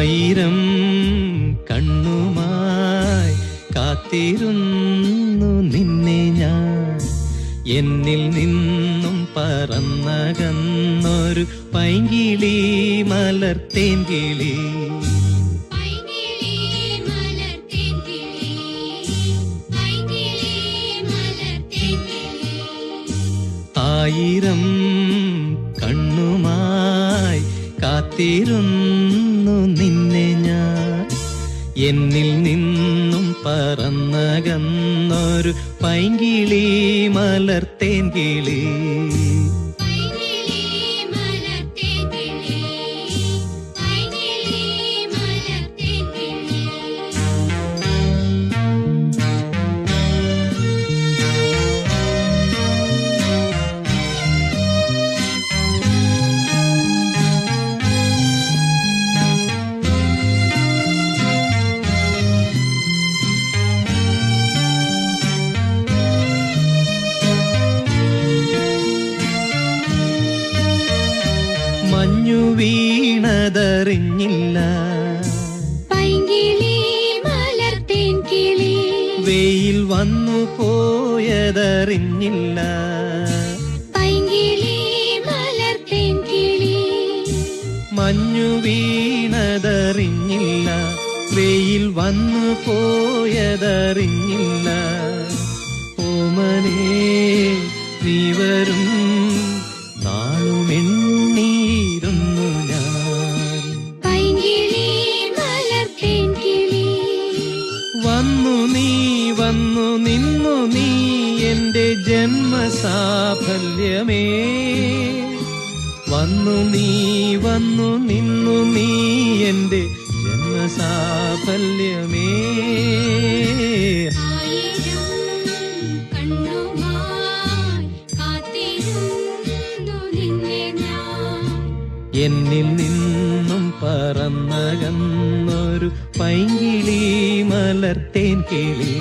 ആയിരം കണ്ണുമായി കാത്തിരുന്നു നിന്നെ ഞാൻ, എന്നിൽ നിന്നും പറന്നകന്നൊരു പൈങ്കിളി മലർത്തേൻ കിളി. ആയിരം കണ്ണുമായി കാത്തിരുന്നു നിന്നെ ഞാൻ, എന്നിൽ നിന്നും പറന്നകന്നൊരു പൈങ്കിളി മലർത്തേൻ കിളി. മഞ്ഞു വീണതറിഞ്ഞില്ല, പൈങ്കിളി മലർത്തേൻ കിളി. വെയിൽ വന്നു പോയതറിഞ്ഞില്ല, പൈങ്കിളി മലർത്തേൻ കിളി. മഞ്ഞു വീണതറിഞ്ഞില്ല, വെയിൽ വന്നു പോയതറിഞ്ഞില്ല. ഓമനേ നീ വരും നാളുമെണ്ണീരുന്നു ഞാൻ, പൈങ്കിളി മലർത്തേൻ കിളി. വന്നു നിന്നു നീ എന്റെ ജന്മസാഫല്യമേ, വന്നു നിന്നു നീ എന്റെ ജന്മസാഫല്യമേ. എന്നിൽ നിന്നും പറന്നകന്നൊരു പൈങ്കിളി മലർത്തേൻ കിളി.